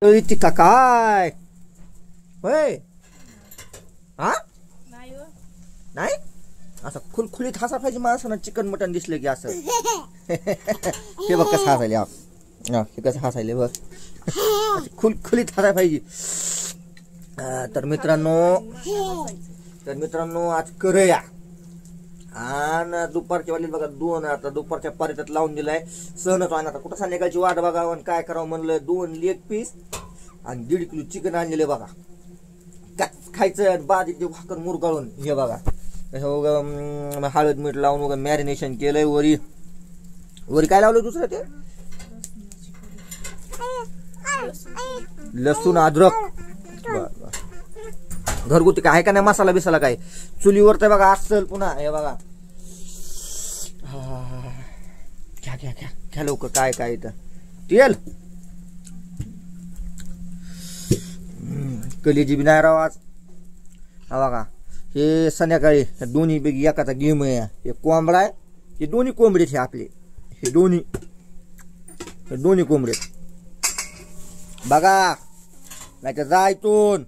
टिका काय होय हा नाही असं खुलखुलीत हसा पाहिजे माणसानं चिकन मटन दिसलं की असं हे बघ कसं हसायले हे कसं हसायले बघ खुलखुलीत हसाय पाहिजे. तर मित्रांनो आज करूया आणि दुपारच्या वाली बघा 2 आता दुपारच्या पारीतात लावून दिलाय सहनच आहे आता कुठं संध्याकाळची वाट बघा आणि काय करावं म्हणलं 2 लेग पीस आणि 1.5 किलो चिकन आणलेले बघा खायचं बारीक भाकर मुरगाळून हे बघा हळद मीठ लावून वगैरे मॅरिनेशन केलंय. वरी काय लावलं दुसरं ते लसूण अद्रक घरगुती काय का नाही मसाला बिसाला काय चुलीवर तर बघा असल पुन्हा हे बघा घ्या लवकर काय काय इथं तेल कलेजी बी नाही राव आज हा बघा हे संध्याकाळी दोन्ही पैकी एकाचा गेम आहे. हे कोंबडा आहे हे दोन्ही कोंबडे आपले हे दोन्ही कोंबडे बघा नाही तर जायतून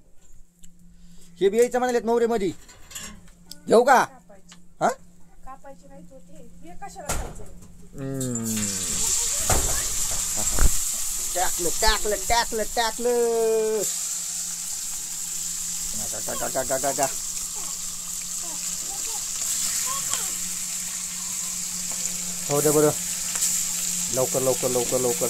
हे बी यायचं म्हणाले नवरे मध्ये घेऊ का हा टाकलं टाकलं टाकलं टाकलं हो दे बरं लवकर लवकर लवकर लवकर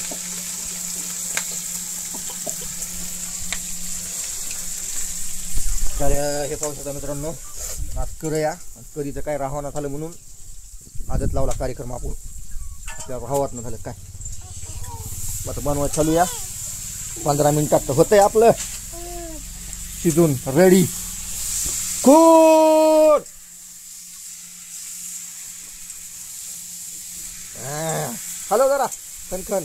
तर हे पाहू शकता मित्रांनो आज करूया कधीचं काय राहणार झालं म्हणून आदत लावला कार्यक्रम आपण आपल्या हवात न झालं काय आता बनवायचं चालूया 15 मिनिटात तर होतंय आपलं शिजून रेडी कोण हॅलो जरा खनखन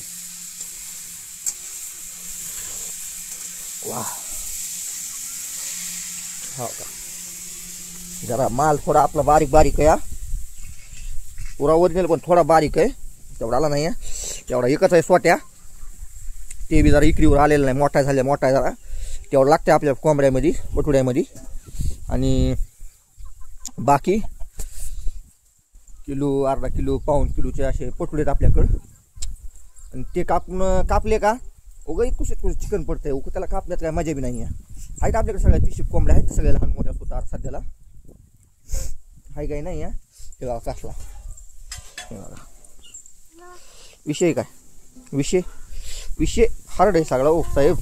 वाह हो का जरा माल थोडा आपला बारीक बारीक आहे पुरा ओरिजिनल पण थोडा बारीक आहे तेवढा आला नाही तेवढा एकच आहे सोट्या ते बी जरा इकरीवर आलेलं नाही मोठा झाल्या मोठा जरा तेवढं लागते आपल्या कोंबड्यामध्ये बटुड्यामध्ये आणि बाकी किलो अर्धा किलो पाऊण किलोचे असे पटुडेत आपल्याकडं आणि ते कापले का उगा कुशे चिकन पडतंय उगा त्याला कापण्यात काय मजा बी नाही आहे आपल्याकडे सगळ्या 30 कोंबड्या आहेत सगळ्या लहान मोठ्या सुद्धा सध्याला हाय काही नाही आहे हे बघा कसला विषय काय विषय हार्ड आहे सगळा ओ साहेब